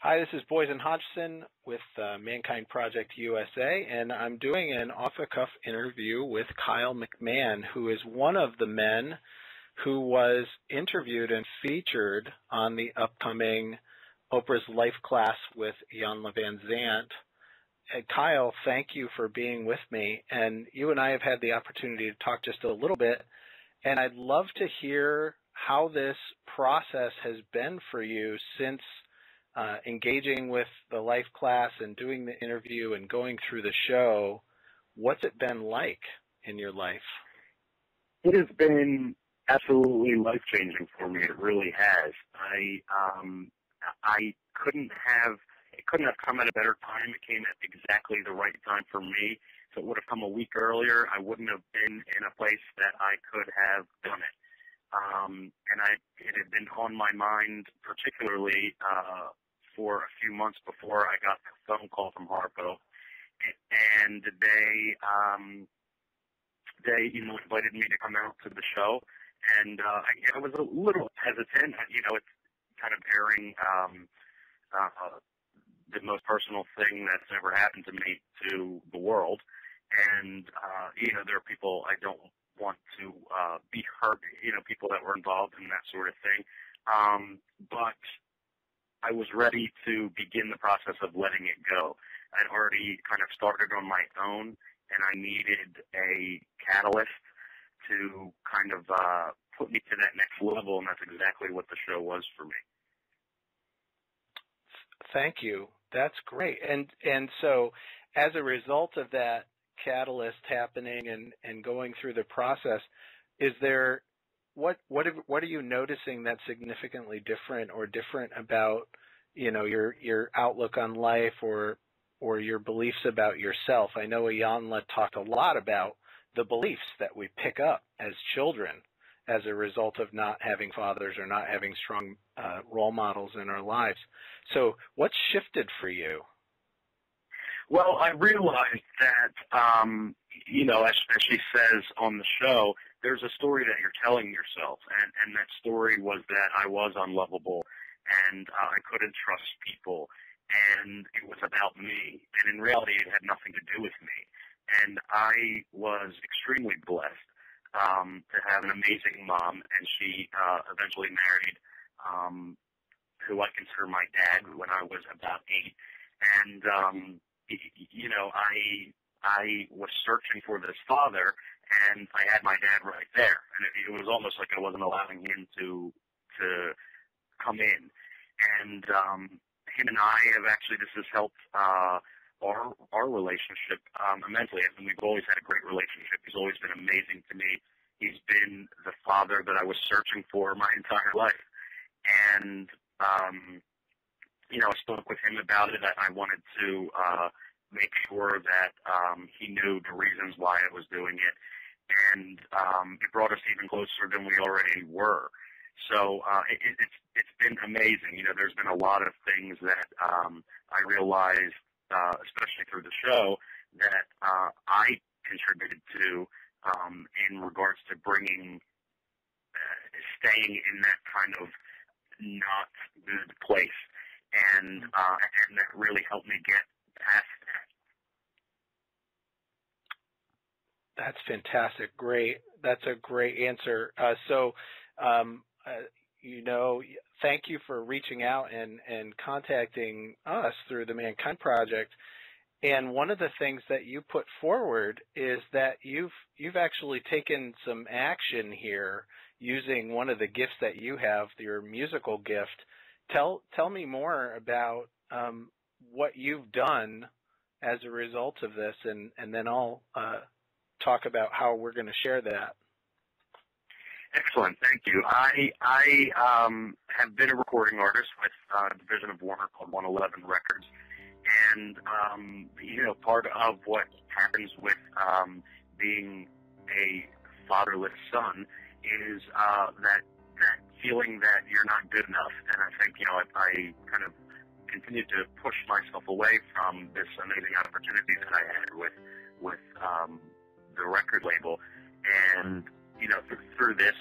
Hi, this is Boysen Hodgson with ManKind Project USA, and I'm doing an off-the-cuff interview with Kyle McMahon, who is one of the men who was interviewed and featured on the upcoming Oprah's Lifeclass with Iyanla Vanzant. Kyle, thank you for being with me, and you and I have had the opportunity to talk just a little bit, and I'd love to hear how this process has been for you since engaging with the Life class and doing the interview and going through the show. What's it been like in your life? It has been absolutely life-changing for me. It really has. It couldn't have come at a better time. It came at exactly the right time for me. If it would have come a week earlier, I wouldn't have been in a place that I could have done it. It had been on my mind, particularly for a few months before I got the phone call from Harpo, and they invited me to come out to the show, and I was a little hesitant. It's kind of airing the most personal thing that's ever happened to me to the world, and there are people I don't want to be hurt, people that were involved in that sort of thing. But I was ready to begin the process of letting it go. I'd already kind of started on my own, and I needed a catalyst to kind of put me to that next level, and that's exactly what the show was for me. Thank you. That's great. And so as a result of that catalyst happening and going through the process, is there what are you noticing that's significantly different about your outlook on life or your beliefs about yourself? I know Iyanla talked a lot about the beliefs that we pick up as children as a result of not having fathers or not having strong role models in our lives. So what's shifted for you? Well, I realized that, as she says on the show, there's a story that you're telling yourself, and that story was that I was unlovable, and I couldn't trust people, and it was about me, and in reality it had nothing to do with me. And I was extremely blessed to have an amazing mom, and she eventually married who I consider my dad when I was about 8, and I was searching for this father, and I had my dad right there, and it was almost like I wasn't allowing him to come in. And him and I have actually, this has helped our relationship immensely. I mean, we've always had a great relationship. He's always been amazing to me. He's been the father that I was searching for my entire life. And I spoke with him about it. I wanted to make sure that he knew the reasons why I was doing it, and it brought us even closer than we already were. So it's been amazing. There's been a lot of things that I realized, especially through the show, that I contributed to in regards to staying in that kind of not good place. And that really helped me get past that. That's fantastic. Great. That's a great answer. Thank you for reaching out and contacting us through the ManKind Project. And one of the things that you put forward is that you've actually taken some action here using one of the gifts that you have, your musical gift. Tell me more about what you've done as a result of this, and then I'll talk about how we're going to share that. Excellent, thank you. I have been a recording artist with a division of Warner called 111 Records, and part of what happens with being a fatherless son is that feeling that you're not good enough. And I think I kind of continued to push myself away from this amazing opportunity that I had with the record label, and through this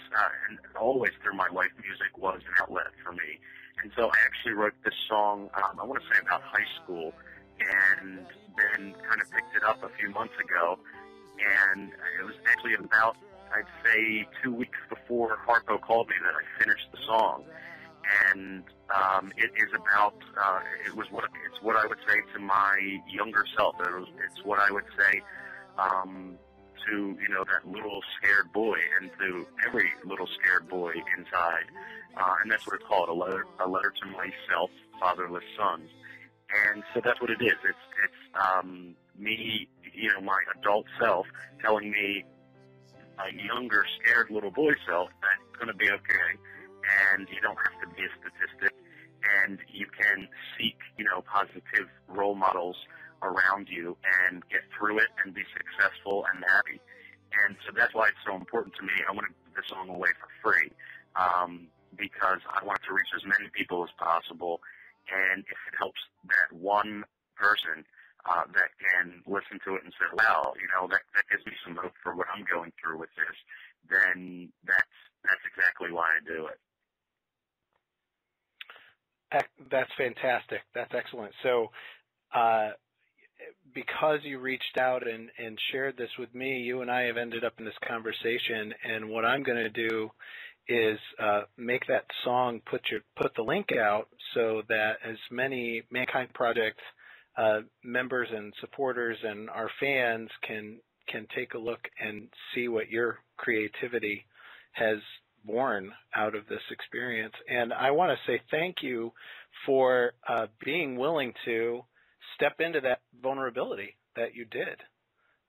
and always through my life, music was an outlet for me. And so I actually wrote this song, I want to say about high school, and then kind of picked it up a few months ago. And it was actually about, I'd say, 2 weeks before Harpo called me that I finished the song. And it is about, it's what I would say to my younger self. It's what I would say to, that little scared boy, and to every little scared boy inside. And that's what it's called, a letter to myself, Fatherless Sons. And so that's what it is. It's me, my adult self telling me, a younger, scared little boy self, that it's going to be okay, and you don't have to be a statistic, and you can seek, positive role models around you and get through it and be successful and happy. And so that's why it's so important to me. I want to give the song away for free because I want to reach as many people as possible. And if it helps that one person that can listen to it and say, wow, that gives me some hope for what I'm going through with this, then that's exactly why I do it. That's fantastic. That's excellent. So because you reached out and shared this with me, you and I have ended up in this conversation, and what I'm going to do is make that song, put the link out so that as many ManKind Project members and supporters and our fans can take a look and see what your creativity has born out of this experience. And I want to say thank you for being willing to step into that vulnerability that you did.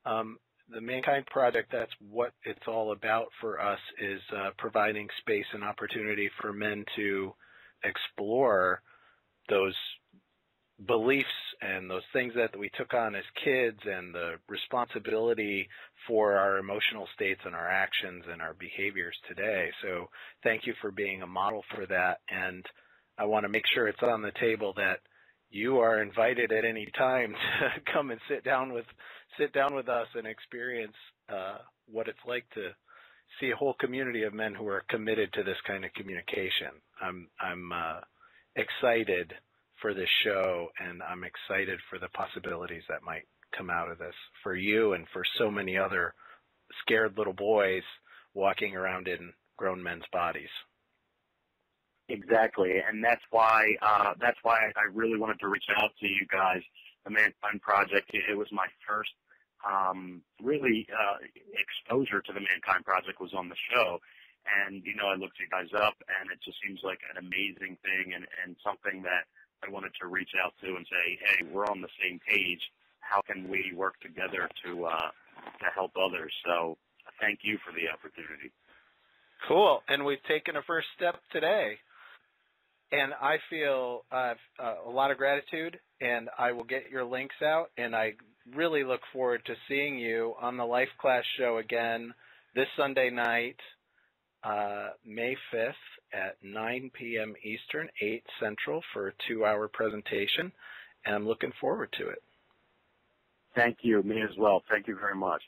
The ManKind Project, that's what it's all about for us, is providing space and opportunity for men to explore those beliefs and those things that we took on as kids, and the responsibility for our emotional states and our actions and our behaviors today. So thank you for being a model for that. And I want to make sure it's on the table that you are invited at any time to come and sit down with us and experience what it's like to see a whole community of men who are committed to this kind of communication. I'm excited for this show, and I'm excited for the possibilities that might come out of this for you and for so many other scared little boys walking around in grown men's bodies. Exactly, and that's why I really wanted to reach out to you guys. The ManKind Project, it was my first really exposure to the ManKind Project was on the show. And, I looked you guys up, and it just seems like an amazing thing and something that I wanted to reach out to and say, hey, we're on the same page. How can we work together to help others? So thank you for the opportunity. Cool. And we've taken a first step today. And I feel a lot of gratitude, and I will get your links out, and I really look forward to seeing you on the Lifeclass show again this Sunday night, May 5th at 9 p.m. Eastern, 8 Central, for a 2-hour presentation, and I'm looking forward to it. Thank you. Me as well. Thank you very much.